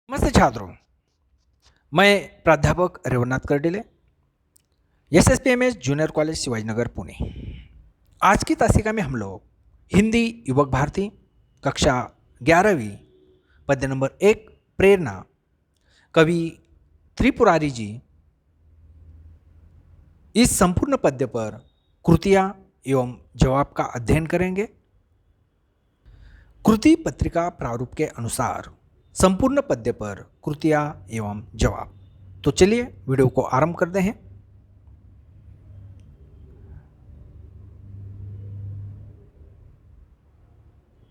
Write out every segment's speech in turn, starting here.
नमस्ते छात्रों, मैं प्राध्यापक रेवन्नाथ Kardile, SSPMS junior college Shivajinagar Pune. आज की तासिका में हम लोग हिंदी युवक भारती कक्षा 11वीं पद्य नंबर 1 प्रेरणा कवि त्रिपुरारी जी इस संपूर्ण पद्य पर कृतियाँ एवं जवाब का अध्ययन करेंगे। कृति पत्रिका प्रारूप के अनुसार संपूर्ण पद्य पर कृतियाँ एवं जवाब। तो चलिए वीडियो को आरंभ करते हैं।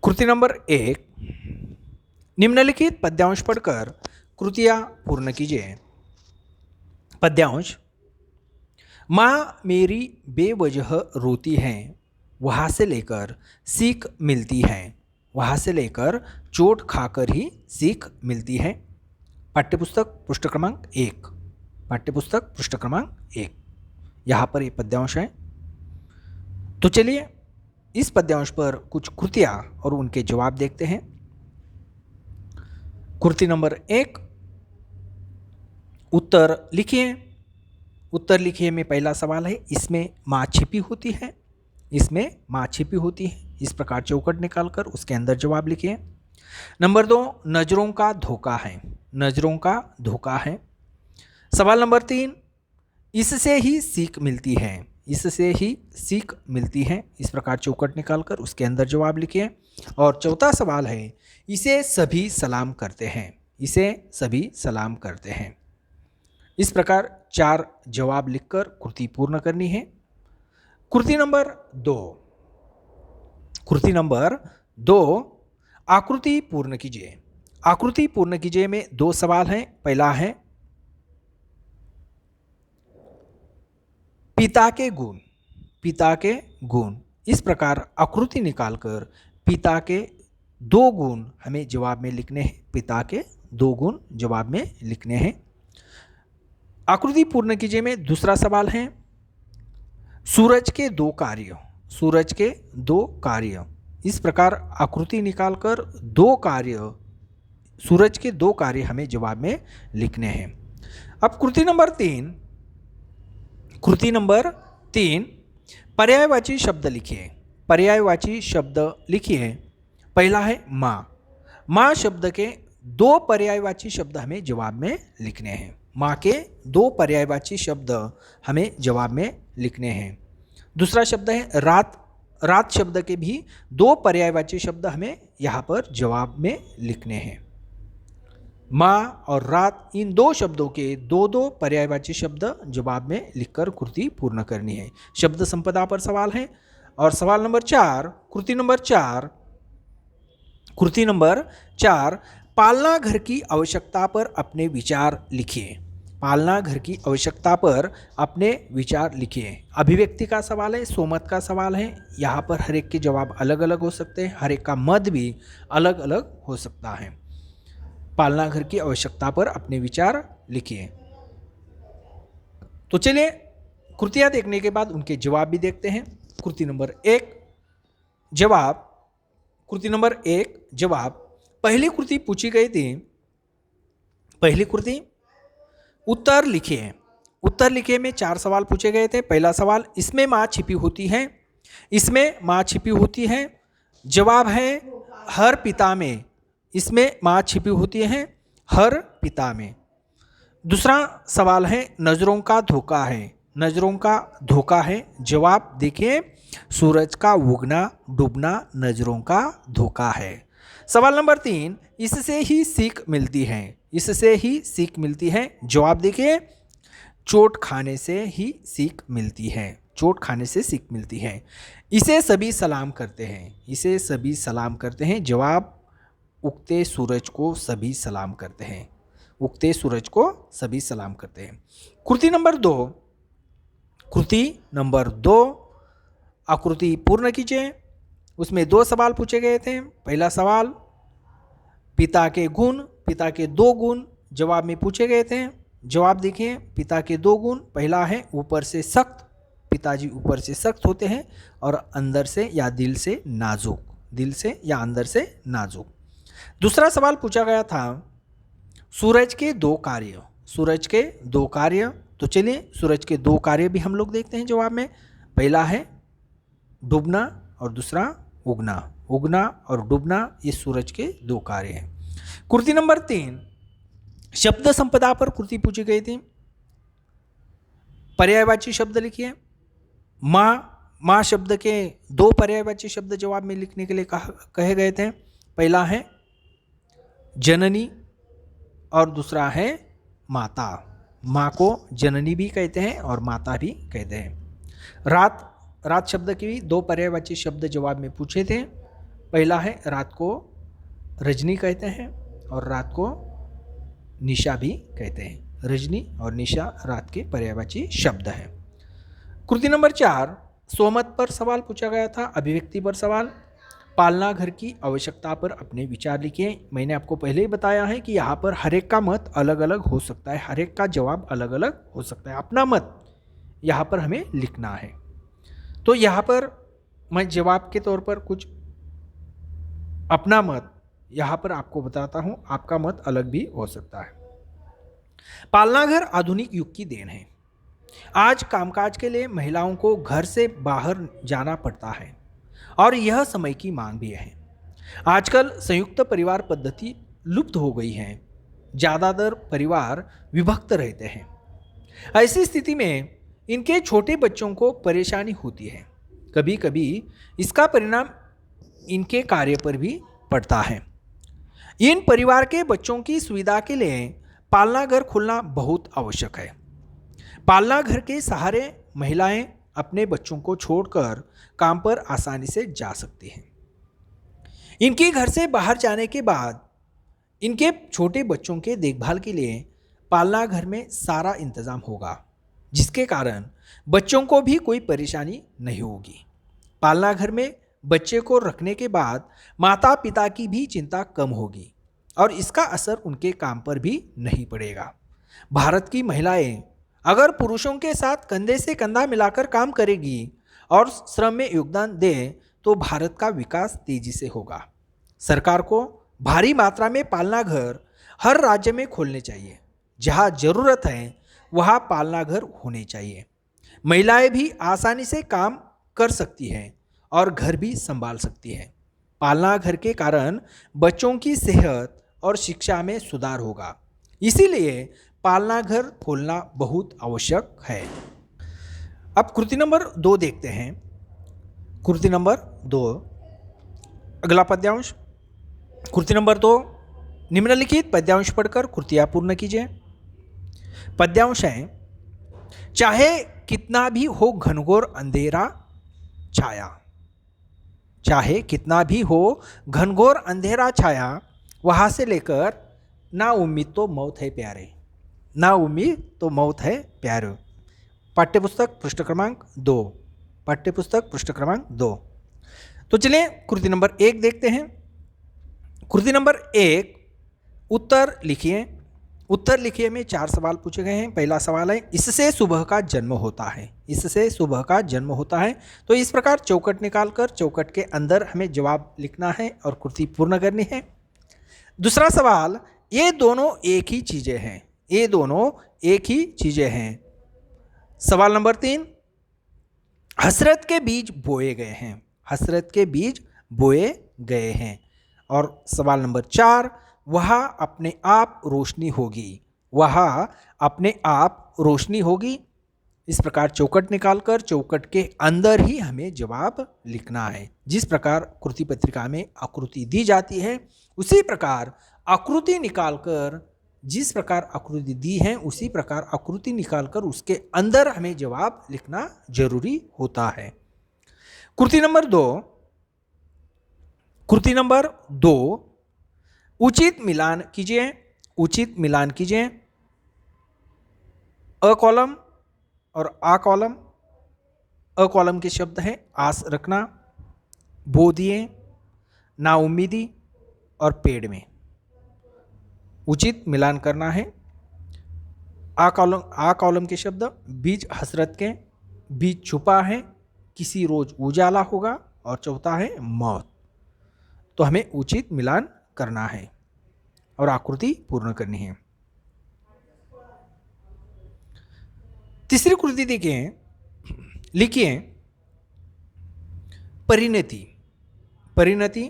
कृति नंबर 1, निम्नलिखित पद्यांश पढ़कर कृतियाँ पूर्ण कीजिए। पद्यांश: माँ मेरी बेवजह रोती है, वहाँ से लेकर सीख मिलती है, वहाँ से लेकर चोट खाकर ही सीख मिलती है। पाठ्यपुस्तक पृष्ठ क्रमांक 1, पाठ्यपुस्तक पृष्ठ क्रमांक 1, यहाँ पर ये पद्यांश है। तो चलिए इस पद्यांश पर कुछ कृतियाँ और उनके जवाब देखते हैं। कृति नंबर 1, उत्तर लिखिए। उत्तर लिखिए में पहला सवाल है, इसमें माँ छिपी होती है, इसमें माँ छिपी होती है। इस प्रकार चौकट निकालकर उसके अंदर जवाब लिखिए। नंबर 2, नजरों का धोखा है, नजरों का धोखा है। सवाल नंबर 3, इससे ही सीख मिलती है, इससे ही सीख मिलती है। इस प्रकार चौकट निकालकर उसके अंदर जवाब लिखिए। और चौथा सवाल है, इसे सभी सलाम करते हैं, इसे सभी सलाम करते हैं। इस प्रकार 4 जवाब लिखकर कृति पूर्ण करनी है। कृति नंबर 2, कृति नंबर 2, आकृति पूर्ण कीजिए। आकृति पूर्ण कीजिए में 2 सवाल हैं। पहला है पिता के गुण, पिता के गुण। इस प्रकार आकृति निकालकर पिता के 2 गुण हमें जवाब में लिखने हैं, पिता के 2 गुण जवाब में लिखने हैं। आकृति पूर्ण कीजिए में दूसरा सवाल है सूरज के 2 कार्य, सूरज के 2 कार्य। इस प्रकार आकृति निकालकर 2 कार्य, सूरज के 2 कार्य हमें जवाब में लिखने हैं। अब कृति नंबर 3, कृति नंबर 3, पर्यायवाची शब्द लिखिए, पर्यायवाची शब्द लिखिए। पहला है माँ, माँ शब्द के 2 पर्यायवाची शब्द हमें जवाब में लिखने हैं, माँ के 2 पर्यायवाची शब्द हमें जवाब में लिखने हैं। दूसरा शब्द है रात, रात शब्द के भी 2 पर्यायवाची शब्द हमें यहाँ पर जवाब में लिखने हैं। माँ और रात, इन 2 शब्दों के 2 पर्यायवाची शब्द जवाब में लिखकर कृति पूर्ण करनी है। शब्द संपदा पर सवाल है। और सवाल नंबर 4, कृति नंबर 4, कृति नंबर 4, पालना घर की आवश्यकता पर अपने विचार लिखिए, पालना घर की आवश्यकता पर अपने विचार लिखिए। अभिव्यक्ति का सवाल है, सोमत का सवाल है। यहाँ पर हर एक के जवाब अलग अलग हो सकते हैं, हर एक का मत भी अलग अलग हो सकता है। पालना घर की आवश्यकता पर अपने विचार लिखिए। तो चलिए कृतियाँ देखने के बाद उनके जवाब भी देखते हैं। कृति नंबर 1 जवाब, कृति नंबर 1 जवाब। पहली कृति पूछी गई थी, पहली कृति उत्तर लिखिए। उत्तर लिखिए में 4 सवाल पूछे गए थे। पहला सवाल, इसमें माँ छिपी होती है, इसमें माँ छिपी होती है। जवाब है हर पिता में, इसमें माँ छिपी होती है हर पिता में। दूसरा सवाल है नज़रों का धोखा है, नज़रों का धोखा है। जवाब देखिए, सूरज का उगना डूबना नज़रों का धोखा है। सवाल नंबर 3, इससे ही सीख मिलती है, इससे ही सीख मिलती है। जवाब देखिए, चोट खाने से ही सीख मिलती है, चोट खाने से सीख मिलती है। इसे सभी सलाम करते हैं, इसे सभी सलाम करते हैं। जवाब, उगते सूरज को सभी सलाम करते हैं, उगते सूरज को सभी सलाम करते हैं। कृति नंबर 2, कृति नंबर 2, आकृति पूर्ण कीजिए। उसमें 2 सवाल पूछे गए थे। पहला सवाल पिता के गुण, पिता के 2 गुण जवाब में पूछे गए थे। जवाब देखिए, पिता के 2 गुण। पहला है ऊपर से सख्त, पिताजी ऊपर से सख्त होते हैं और अंदर से या दिल से नाजुक, दिल से या अंदर से नाजुक। दूसरा सवाल पूछा गया था सूरज के दो कार्य, सूरज के दो कार्य। तो चलिए सूरज के दो कार्य भी हम लोग देखते हैं जवाब में। पहला है डूबना और दूसरा उगना। उगना और डूबना ये सूरज के दो कार्य हैं। कृति नंबर 3, शब्द संपदा पर कृति पूछी गई थी। पर्यायवाची शब्द लिखिए। माँ, माँ शब्द के दो पर्यायवाची शब्द जवाब में लिखने के लिए कहे गए थे। पहला है जननी और दूसरा है माता। माँ को जननी भी कहते हैं और माता भी कहते हैं। रात, रात शब्द के भी दो पर्यायवाची शब्द जवाब में पूछे थे। पहला है रात को रजनी कहते हैं और रात को निशा भी कहते हैं। रजनी और निशा रात के पर्यायवाची शब्द हैं। कृति नंबर 4, सोमत पर सवाल पूछा गया था, अभिव्यक्ति पर सवाल। पालना घर की आवश्यकता पर अपने विचार लिखिए। मैंने आपको पहले ही बताया है कि यहाँ पर हर एक का मत अलग अलग हो सकता है, हर एक का जवाब अलग अलग हो सकता है। अपना मत यहाँ पर हमें लिखना है। तो यहाँ पर मैं जवाब के तौर पर कुछ अपना मत यहाँ पर आपको बताता हूँ, आपका मत अलग भी हो सकता है। पालना घर आधुनिक युग की देन है। आज कामकाज के लिए महिलाओं को घर से बाहर जाना पड़ता है और यह समय की मांग भी है। आजकल संयुक्त परिवार पद्धति लुप्त हो गई है। ज़्यादातर परिवार विभक्त रहते हैं। ऐसी स्थिति में इनके छोटे बच्चों को परेशानी होती है। कभी कभी इसका परिणाम इनके कार्य पर भी पड़ता है। इन परिवार के बच्चों की सुविधा के लिए पालना घर खुलना बहुत आवश्यक है। पालना घर के सहारे महिलाएं अपने बच्चों को छोड़कर काम पर आसानी से जा सकती हैं। इनके घर से बाहर जाने के बाद इनके छोटे बच्चों के देखभाल के लिए पालना घर में सारा इंतजाम होगा, जिसके कारण बच्चों को भी कोई परेशानी नहीं होगी। पालना घर में बच्चे को रखने के बाद माता पिता की भी चिंता कम होगी और इसका असर उनके काम पर भी नहीं पड़ेगा। भारत की महिलाएं अगर पुरुषों के साथ कंधे से कंधा मिलाकर काम करेगी और श्रम में योगदान दे तो भारत का विकास तेजी से होगा। सरकार को भारी मात्रा में पालना घर हर राज्य में खोलने चाहिए। जहां जरूरत है वहां पालना घर होने चाहिए। महिलाएं भी आसानी से काम कर सकती हैं और घर भी संभाल सकती हैं। पालना घर के कारण बच्चों की सेहत और शिक्षा में सुधार होगा। इसीलिए पालना घर खोलना बहुत आवश्यक है। अब कृति नंबर 2 देखते हैं। कृति नंबर 2, अगला पद्यांश। कृति नंबर 2, निम्नलिखित पद्यांश पढ़कर कृतियां पूर्ण कीजिए। पद्यांश है, चाहे कितना भी हो घनघोर अंधेरा छाया। चाहे कितना भी हो घनघोर अंधेरा छाया, वहां से लेकर ना उम्मीद तो मौत है प्यारे। ना उम्मीद तो मौत है प्यारे। पाठ्यपुस्तक पृष्ठ क्रमांक 2। पाठ्यपुस्तक पृष्ठ क्रमांक 2। तो चलिए कृति नंबर 1 देखते हैं। कृति नंबर 1, उत्तर लिखिए। उत्तर लिखिए में 4 सवाल पूछे गए हैं। पहला सवाल है, इससे सुबह का जन्म होता है। इससे सुबह का जन्म होता है। तो इस प्रकार चौकट निकालकर चौकट के अंदर हमें जवाब लिखना है और कृति पूर्ण करनी है। दूसरा सवाल, ये दोनों एक ही चीजें हैं। ये दोनों एक ही चीजें हैं। सवाल नंबर 3, हसरत के बीज बोए गए हैं। हसरत के बीज बोए गए हैं। और सवाल नंबर 4, वह अपने आप रोशनी होगी। वह अपने आप रोशनी होगी। इस प्रकार चौकट निकालकर चौकट के अंदर ही हमें जवाब लिखना है। जिस प्रकार कृति पत्रिका में आकृति दी जाती है उसी प्रकार आकृति निकालकर, जिस प्रकार आकृति दी है उसी प्रकार आकृति निकालकर उसके अंदर हमें जवाब लिखना जरूरी होता है। कृति नंबर 2, कृति नंबर 2, उचित मिलान कीजिए। उचित मिलान कीजिए। अ कॉलम और आ कॉलम। अ कॉलम के शब्द हैं आस रखना, बो दिए, नाउम्मीदी और पेड़ में। उचित मिलान करना है। आ कॉलम के शब्द, बीज हसरत के, बीज छुपा है, किसी रोज उजाला होगा, और चौथा है मौत। तो हमें उचित मिलान करना है और आकृति पूर्ण करनी है। तीसरी कृति देखिए, लिखिए परिणति। परिणति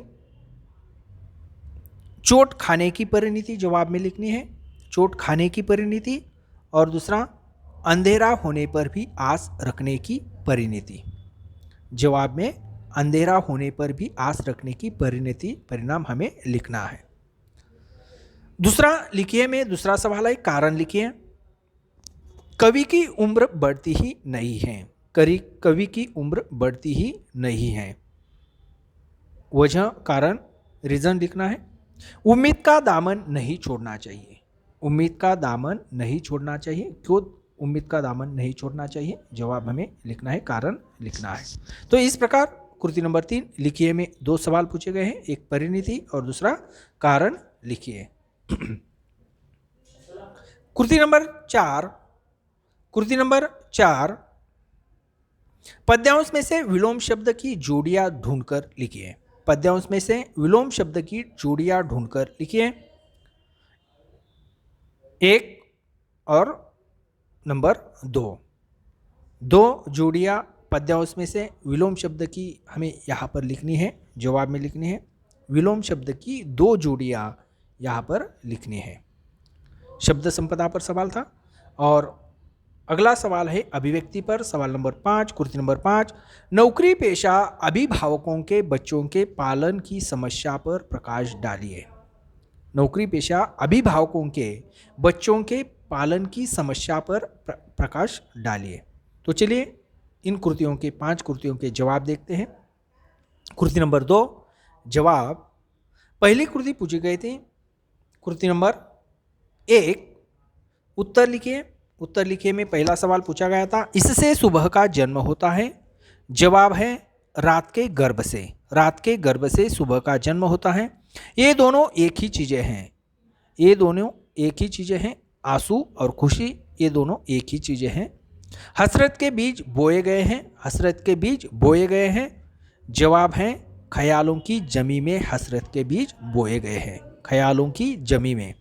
चोट खाने की परिणति जवाब में लिखनी है, चोट खाने की परिणति। और दूसरा अंधेरा होने पर भी आस रखने की परिणति। जवाब में अंधेरा होने पर भी आस रखने की परिणति परिणाम हमें लिखना है। दूसरा लिखिए में दूसरा सवाल है, कारण लिखिए। कवि की उम्र बढ़ती ही नहीं है। कवि की उम्र बढ़ती ही नहीं है। वजह कारण रीजन लिखना है। उम्मीद का दामन नहीं छोड़ना चाहिए। उम्मीद का दामन नहीं छोड़ना चाहिए। क्यों उम्मीद का दामन नहीं छोड़ना चाहिए? जवाब हमें लिखना है, कारण लिखना है। तो इस प्रकार कृति नंबर 3 लिखिए में 2 सवाल पूछे गए हैं, एक परिणति और दूसरा कारण लिखिए। कृति नंबर 4, कृति नंबर 4 पद्यांश में से विलोम शब्द की जोड़ियां ढूंढकर लिखिए। पद्यांश में से विलोम शब्द की जोड़ियां ढूंढकर लिखिए। 1 और नंबर 2, 2 जोड़ियां पद्यांश में से विलोम शब्द की हमें यहाँ पर लिखनी है, जवाब में लिखनी है। विलोम शब्द की 2 जोड़ियां यहाँ पर लिखनी है। शब्द संपदा पर सवाल था। और अगला सवाल है अभिव्यक्ति पर, सवाल नंबर 5, कृति नंबर 5 नौकरी पेशा अभिभावकों के बच्चों के पालन की समस्या पर प्रकाश डालिए। नौकरी पेशा अभिभावकों के बच्चों के पालन की समस्या पर प्रकाश डालिए। तो चलिए इन कृतियों के 5 कृतियों के जवाब देखते हैं। कृति नंबर 2 जवाब, पहली कृति पूछी गई थी कृति नंबर 1, उत्तर लिखिए। उत्तर लिखिए में पहला सवाल पूछा गया था, इससे सुबह का जन्म होता है। जवाब है रात के गर्भ से। रात के गर्भ से सुबह का जन्म होता है। ये दोनों एक ही चीज़ें हैं। ये दोनों एक ही चीज़ें हैं। आंसू और खुशी ये दोनों एक ही चीज़ें हैं। हसरत के बीज बोए गए हैं। हसरत के बीज बोए गए हैं। जवाब है ख्यालों की जमी में हसरत के बीज बोए गए हैं। ख्यालों की जमी में।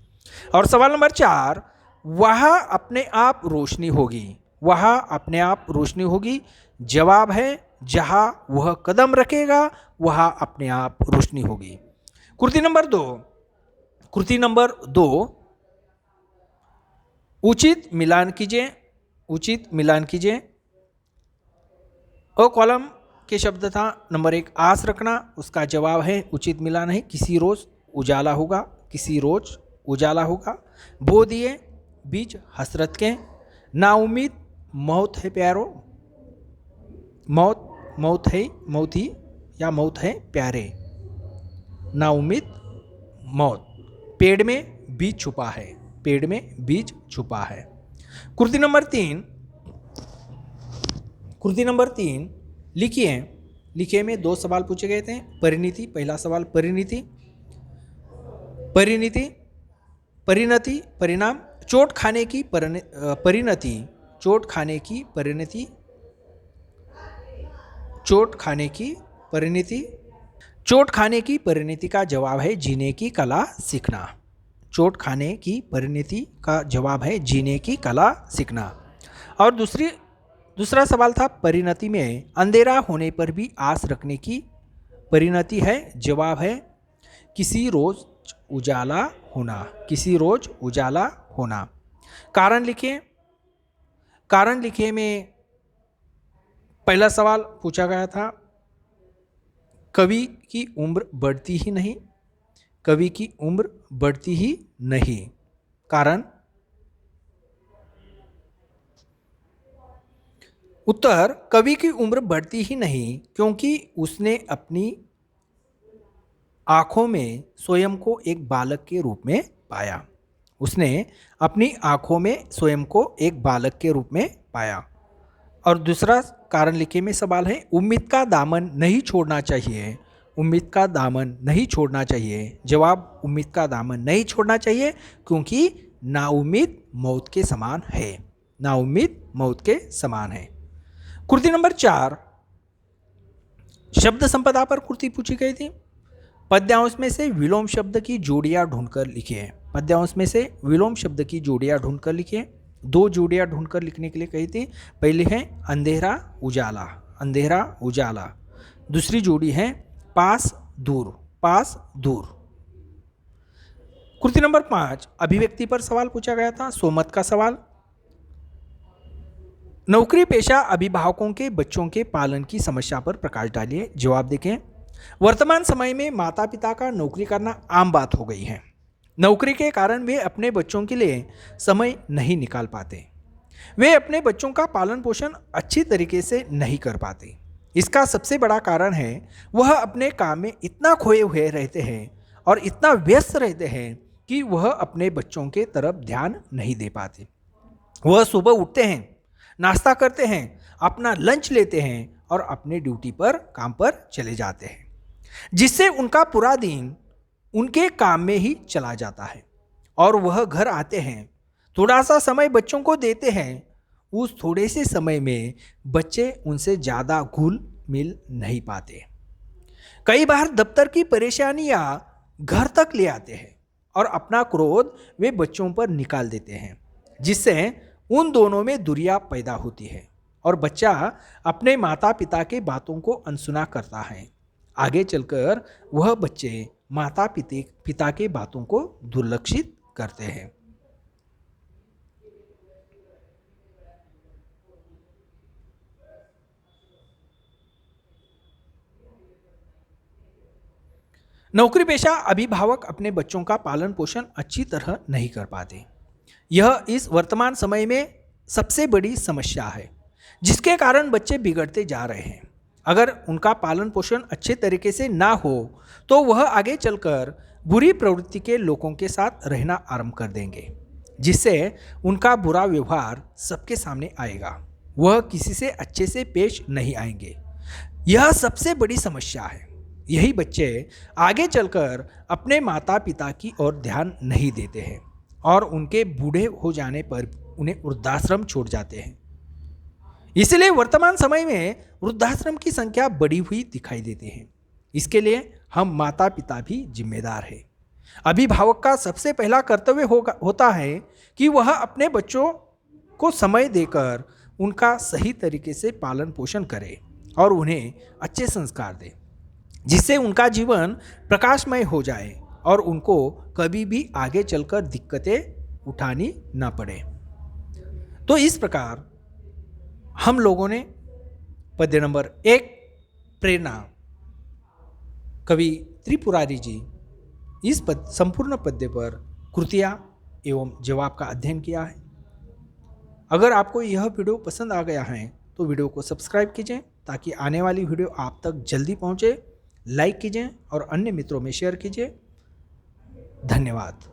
और सवाल नंबर 4, वह अपने आप रोशनी होगी। वह अपने आप रोशनी होगी। जवाब है जहां वह कदम रखेगा वह अपने आप रोशनी होगी। कृति नंबर 2, कृति नंबर 2 उचित मिलान कीजिए। उचित मिलान कीजिए। अ कॉलम के शब्द था नंबर 1 आस रखना, उसका जवाब है उचित मिलान है किसी रोज उजाला होगा। किसी रोज उजाला होगा। बो दिए बीज हसरत के। नाउम्मीद मौत है प्यारो। मौत है मौत ही या मौत है प्यारे। नाउम्मीद मौत। पेड़ में बीज छुपा है। पेड़ में बीज छुपा है। कृति नंबर 3, कृति नंबर 3 लिखिए। लिखिए में 2 सवाल पूछे गए थे। परिणति, पहला सवाल परिणति। परिणति परिणति परिणाम चोट खाने की परिणति। चोट खाने की परिणति। चोट खाने की परिणति। चोट खाने की परिणति का जवाब है जीने की कला सीखना। चोट खाने की परिणति का जवाब है जीने की कला सीखना। और दूसरा सवाल था परिणति में अंधेरा होने पर भी आस रखने की परिणति है। जवाब है किसी रोज उजाला होना। किसी रोज उजाला होना। कारण लिखिए। कारण लिखिए में पहला सवाल पूछा गया था कवि की उम्र बढ़ती ही नहीं। कवि की उम्र बढ़ती ही नहीं। कारण उत्तर कवि की उम्र बढ़ती ही नहीं क्योंकि उसने अपनी आँखों में स्वयं को एक बालक के रूप में पाया। उसने अपनी आँखों में स्वयं को एक बालक के रूप में पाया। और दूसरा कारण लिखे में सवाल है उम्मीद का दामन नहीं छोड़ना चाहिए। उम्मीद का दामन नहीं छोड़ना चाहिए। जवाब उम्मीद का दामन नहीं छोड़ना चाहिए क्योंकि नाउम्मीद मौत के समान है। नाउम्मीद मौत के समान है। कृति नंबर 4 शब्द संपदा पर कृति पूछी गई थी। पद्यांश में से विलोम शब्द की जोड़ियां ढूंढकर लिखिए। पद्यांश में से विलोम शब्द की जोड़ियां ढूंढकर लिखिए। दो जोड़ियां ढूंढकर लिखने के लिए कही थी। पहली है अंधेरा उजाला, अंधेरा उजाला। दूसरी जोड़ी है पास दूर, पास दूर। कृति नंबर 5 अभिव्यक्ति पर सवाल पूछा गया था, सोमत का सवाल। नौकरी पेशा अभिभावकों के बच्चों के पालन की समस्या पर प्रकाश डालिए। जवाब देखें। वर्तमान समय में माता पिता का नौकरी करना आम बात हो गई है। नौकरी के कारण वे अपने बच्चों के लिए समय नहीं निकाल पाते। वे अपने बच्चों का पालन पोषण अच्छी तरीके से नहीं कर पाते। इसका सबसे बड़ा कारण है वह अपने काम में इतना खोए हुए रहते हैं और इतना व्यस्त रहते हैं कि वह अपने बच्चों के तरफ ध्यान नहीं दे पाते। वह सुबह उठते हैं, नाश्ता करते हैं, अपना लंच लेते हैं और अपने ड्यूटी पर काम पर चले जाते हैं, जिससे उनका पूरा दिन उनके काम में ही चला जाता है। और वह घर आते हैं, थोड़ा सा समय बच्चों को देते हैं। उस थोड़े से समय में बच्चे उनसे ज़्यादा घुल मिल नहीं पाते। कई बार दफ्तर की परेशानियां घर तक ले आते हैं और अपना क्रोध वे बच्चों पर निकाल देते हैं, जिससे उन दोनों में दूरियां पैदा होती है और बच्चा अपने माता पिता के बातों को अनसुना करता है। आगे चलकर वह बच्चे माता पिता के बातों को दुर्लक्षित करते हैं। नौकरी पेशा अभिभावक अपने बच्चों का पालन पोषण अच्छी तरह नहीं कर पाते। यह इस वर्तमान समय में सबसे बड़ी समस्या है, जिसके कारण बच्चे बिगड़ते जा रहे हैं। अगर उनका पालन पोषण अच्छे तरीके से ना हो तो वह आगे चलकर बुरी प्रवृत्ति के लोगों के साथ रहना आरंभ कर देंगे, जिससे उनका बुरा व्यवहार सबके सामने आएगा। वह किसी से अच्छे से पेश नहीं आएंगे। यह सबसे बड़ी समस्या है। यही बच्चे आगे चलकर अपने माता पिता की ओर ध्यान नहीं देते हैं और उनके बूढ़े हो जाने पर उन्हें वृद्धाश्रम छोड़ जाते हैं। इसलिए वर्तमान समय में वृद्धाश्रम की संख्या बढ़ी हुई दिखाई देती है। इसके लिए हम माता पिता भी जिम्मेदार हैं। अभिभावक का सबसे पहला कर्तव्य होता है कि वह अपने बच्चों को समय देकर उनका सही तरीके से पालन पोषण करे और उन्हें अच्छे संस्कार दे, जिससे उनका जीवन प्रकाशमय हो जाए और उनको कभी भी आगे चलकर दिक्कतें उठानी ना पड़े। तो इस प्रकार हम लोगों ने पद्य नंबर 1 प्रेरणा कवि त्रिपुरारी जी इस संपूर्ण पद्य पर कृतियाँ एवं जवाब का अध्ययन किया है। अगर आपको यह वीडियो पसंद आ गया है तो वीडियो को सब्सक्राइब कीजिए ताकि आने वाली वीडियो आप तक जल्दी पहुंचे। लाइक कीजिए और अन्य मित्रों में शेयर कीजिए। धन्यवाद।